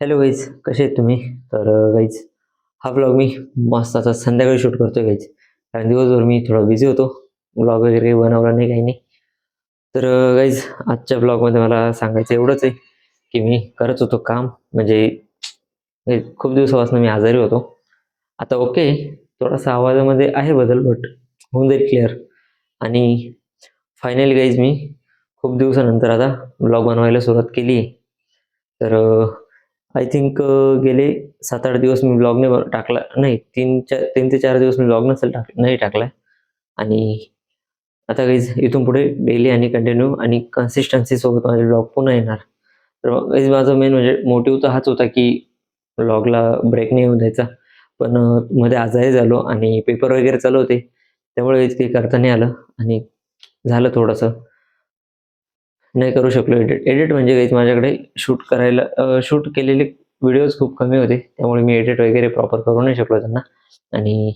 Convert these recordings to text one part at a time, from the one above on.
Hello guys, कसे आहेत तुम्ही? तर गाईज, हा व्लॉग मी मस्त आता संध्याकाळी शूट करतोय गाईज. कारण दिवसभर मी थोडा बिझी होतो. व्लॉग वगैरे बनवला नाही, काही नाही. तर गाईज, आजच्या व्लॉगमध्ये मला सांगायचं एवढंच आहे की मी करत होतो काम. म्हणजे खूप दिवसापासून मी आजारी होतो. आता ओके, थोडासा आवाजामध्ये आहे बदल, बट होऊन जाईल क्लिअर. आणि फायनली गाईज, मी खूप दिवसानंतर आता व्लॉग बनवायला सुरुवात केली आहे. तर आय थिंक गेले 7-8 दिवस मी ब्लॉग नाही टाकला नाही, 3 ते 4 दिवस मी ब्लॉग नाही टाकला. आणि आता गाईज इथून पुढे डेली आणि कंटिन्यू आणि कन्सिस्टन्सी सोबत माझे ब्लॉग पुन्हा येणार. तर गाईज, माझा मेन म्हणजे मोटिव्ह तर हाच होता की ब्लॉगला ब्रेक नाही येऊ द्यायचा. पण मध्ये आजारी झालो आणि पेपर वगैरे चालू होते, त्यामुळे गाईज काही करता नाही आलं. आणि झालं थोडंसं नाही करू शकलो एडिट म्हणजे काहीच माझ्याकडे शूट केलेले व्हिडिओज खूप कमी होते, त्यामुळे मी एडिट वगैरे प्रॉपर करू नाही शकलो त्यांना. आणि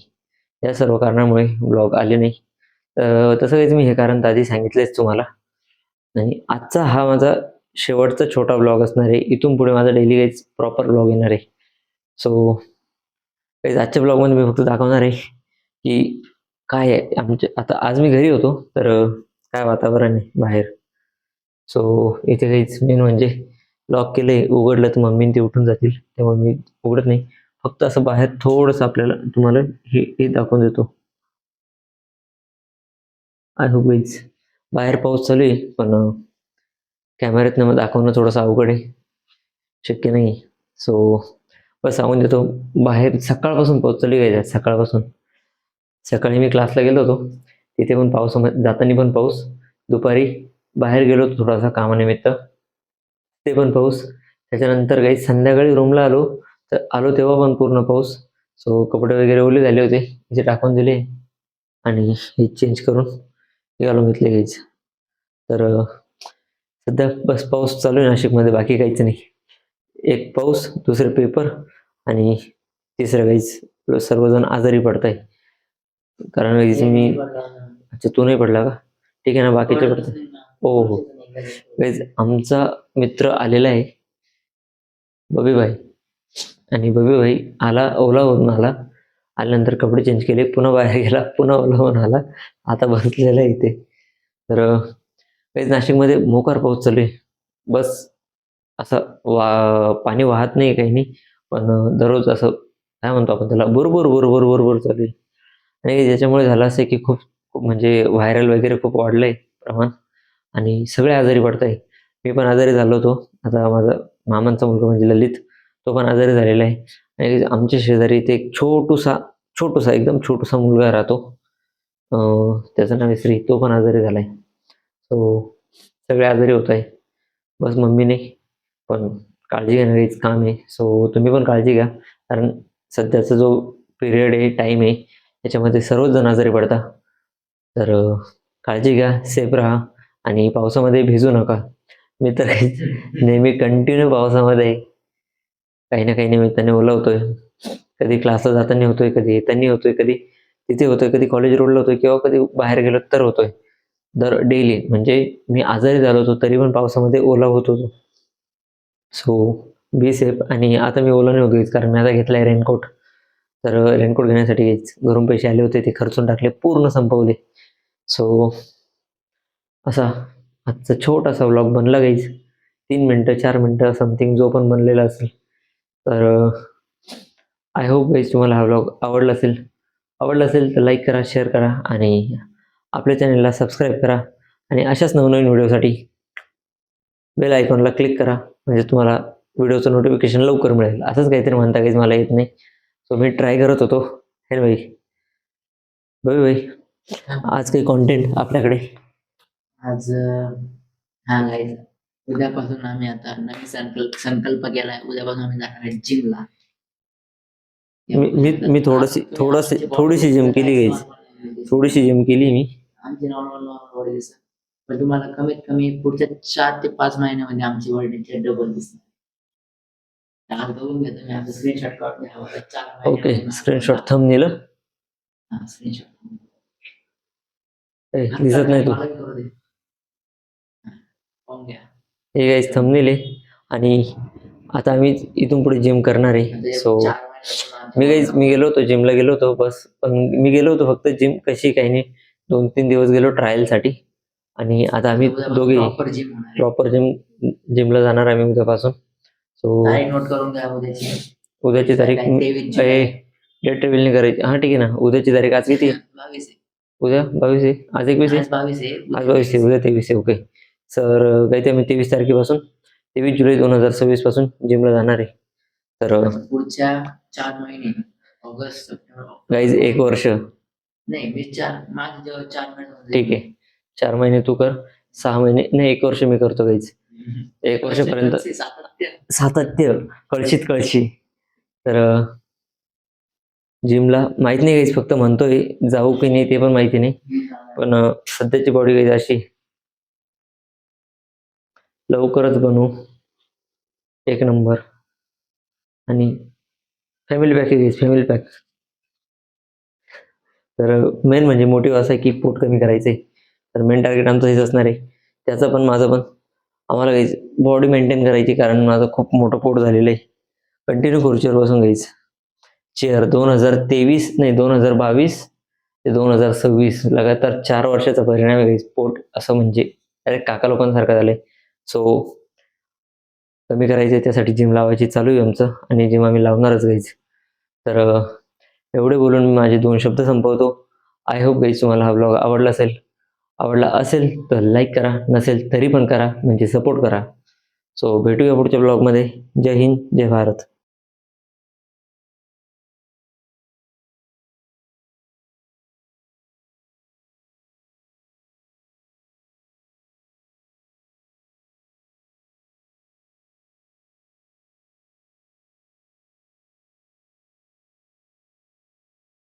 या सर्व कारणामुळे ब्लॉग आले नाही. तसं काहीच मी हे कारण तर आधी सांगितलेच तुम्हाला. आणि आजचा हा माझा शेवटचा छोटा ब्लॉग असणार आहे. इथून पुढे माझा डेली काहीच प्रॉपर ब्लॉग येणार आहे. सो काहीच आजच्या ब्लॉगमध्ये मी फक्त दाखवणार आहे की काय आहे आमच्या. आता आज मी घरी होतो, तर काय वातावरण आहे बाहेर. सो इथे काहीच मेन म्हणजे लॉक केलंय, उघडलं तर मम्मी ते उठून जातील, त्यामुळे मी उघडत नाही. फक्त असं बाहेर थोडंसं आपल्याला तुम्हाला हे दाखवून देतो. आय होप गाईज, बाहेर पाऊस चालू आहे, पण कॅमेऱ्यातनं मग दाखवणं थोडंसं अवघड आहे, शक्य नाही. सो बस सांगून देतो, बाहेर सकाळपासून पाऊस चालू आहे. सकाळपासून सकाळी मी क्लासला गेलो होतो, तिथे पण पावसामध्ये जाताना पण पाऊस. दुपारी बाहेर गेलो होतो थोडासा कामानिमित्त, ते पण पाऊस. त्याच्यानंतर काही संध्याकाळी रूमला आलो, तर आलो तेव्हा पण पूर्ण पाऊस. सो कपडे वगैरे ओले झाले होते, तिथे टाकून दिले आणि हे चेंज करून निघालो मी इथले काहीच. तर सध्या बस पाऊस चालू आहे नाशिकमध्ये, बाकी काहीच नाही. एक पाऊस, दुसरे पेपर आणि तिसरं काहीच सर्वजण आजारी पडताय. कारण काहीच मी अच्छा, तू नाही पडला का? ठीक आहे ना, बाकीचे पडतात. हो हो, काहीच आमचा मित्र आलेला आहे, बबी भाई. आणि बबी भाई आला, ओलावरून आला. आल्यानंतर कपडे चेंज केले, पुन्हा बाहेर गेला, पुन्हा ओलावून आला. आता बसलेला आहे इथे. तर काहीच नाशिकमध्ये मोकार पाऊस चालू आहे. बस असं पाणी वाहत नाही, काही नाही. पण दररोज असं काय म्हणतो आपण त्याला, बुरबुर बुरबुर बुरबुर चालू आहे. आणि ज्याच्यामुळे झालं असं की खूप खूप म्हणजे व्हायरल वगैरे खूप वाढलंय प्रमाण. आणि सगळे आजारी पडताय. मी पण आजारी झालो होतो. आता माझा मामांचा मुलगा म्हणजे ललित, तो पण आजारी झालेला आहे. आणि आमच्या शेजारी इथे एक छोटूसा छोटूसा एकदम छोटूसा मुलगा राहतो. त्याचं नाव आहे श्री, तो पण आजारी झालाय. सो सगळे आजारी होत आहे. बस मम्मीने पण काळजी घेणं हेच काम आहे. सो तुम्ही पण काळजी घ्या, कारण सध्याचा जो पिरियड आहे, टाईम आहे, त्याच्यामध्ये सर्वच जण आजारी पडतात. तर काळजी घ्या, सेफ राहा आणि पावसामध्ये भिजू नका. मी तर नेहमी कंटिन्यू पावसामध्ये आहे. काही ना काही निमित्ताने ओला होतोय. कधी क्लासला जाताना होतोय, कधी येताना होतोय, कधी तिथे होतोय, कधी कॉलेज रोडला होतोय किंवा कधी बाहेर गेलो तर होतोय. दर डेली म्हणजे मी आजारी झालो होतो, तरी पण पावसामध्ये ओला होत होतो. So be safe. आणि आता मी ओला नाही होतोय, कारण मी आता घेतलाय रेनकोट. तर रेनकोट घेण्यासाठी घरून पैसे आले होते, ते खर्चून टाकले, पूर्ण संपवले. सो असा आजचा छोटासा व्लॉग बनला गाईज. 3 मिनटं 4 मिनटं समथिंग जो पण बनलेला असेल. तर आय होप गाईज तुम्हाला हा व्लॉग आवडला असेल. आवडला असेल तर लाईक करा, शेअर करा आणि आपल्या चॅनलला सबस्क्राईब करा. आणि अशाच नवनवीन व्हिडिओसाठी बेल आयकॉनला क्लिक करा, म्हणजे तुम्हाला व्हिडिओचं नोटिफिकेशन लवकर मिळेल. असंच काहीतरी म्हणता काहीच मला येत नाही. सो मी ट्राय करत होतो. हे भाई, भाई भाई, आज काही कॉन्टेंट आपल्याकडे. आज हा गाईज, उद्यापासून आम्ही आता नवीन संकल्प केलाय. उद्यापासून आम्ही जाणार आहे जिमला. मी थोडीशी जिम केली गाईज. थोडीशी जिम केली मी. आमची नॉर्मल बॉडी दिसत, पण तुम्हाला कमीत कमी पुढच्या 4 ते 5 महिन्यामध्ये आमची बॉडी डबल दिसणार. आज बघून घेतो मी, आता स्क्रीनशॉट काढून घ्या. 4 ओके, महिन्यामध्ये स्क्रीनशॉट थंबनेल स्क्रीनशॉट दिसत नाही तू. करू दे, पाहून घ्या. हे गाईज थंबनेल आहे. आणि आता आम्ही इथून पुढे जिम करणार आहे. म्हणजे सो 4 महिन्यापासून मी गेलो होतो जिमला गेलो होतो बस. पण मी गेलो होतो फक्त जिम कशी काही नाही 2-3 दिवस गेलो ट्रायलसाठी. आणि आता आम्ही दोघे प्रॉपर जिम होणार आहे. प्रॉपर जिमला जाणार आम्ही उद्यापासून. सो तारीख नोट करून घ्या उद्याची. उद्याची तारीख 23 जुलै. डेट रिव्हील नाही करायची. हा ठीक आहे ना. उद्याची तारीख आज किती आहे? 22 आहे. उद्या 22 आहे. आज 21 आहे. आज 22 आहे. आज 22 आहे. उद्या 23 आहे. ओके. सर काही ते आम्ही 23 तारखेपासून 23 जुलै 2026 पासून जिमला जाणार आहे. तर पुढच्या 4 महिने ऑगस्ट, सप्टेंबर, ऑक्टोबर. गाईज 1 वर्ष नाही मी माझे जेव्हा 4 महिने ठीक आहे. 4 महिने तू कर, 6 महिने नाही 1 वर्ष मी करतो गाईज. 1 वर्षापर्यंत सातत्य कळशीत कळशी. तर जिमला माहित नाही गाईज, फक्त म्हणतोय जाऊ की नाही ते पण माहिती नाही. पण सध्याची बॉडी गाईज अशी. लवकरच बनवू 1 नंबर. आणि फॅमिली पॅक आहे फॅमिली पॅक. तर मेन म्हणजे मोटिव्ह असा आहे की पोट कमी करायचंय. तर मेन टार्गेट आमचं हेच असणार आहे. त्याचं पण माझं पण. आम्हाला गाईज बॉडी मेंटेन करायची, कारण माझं खूप मोठं पोट झालेलं आहे. कंटिन्यू खुर्चीवर बसून गाईज. चेअर 2022 ते 2026 लगातार 4 वर्षाचा परिणाम आहे गाईज. पोट असं म्हणजे डायरेक्ट काका लोकांसारखं झालंय. सो कमी करायचं त्यासाठी जिम लावायची चालू आहे आमचं. आणि जिम आम्ही लावणारच गाईज. तर एवढे बोलून मी माझे 2 शब्द संपवतो. आय होप गाईज तुम्हाला हा व्लॉग आवडला असेल. आवडला असेल तर लाईक करा, नसेल तरी पण करा, म्हणजे सपोर्ट करा. सो भेटूया पुढच्या ब्लॉगमध्ये. जय हिंद, जय भारत.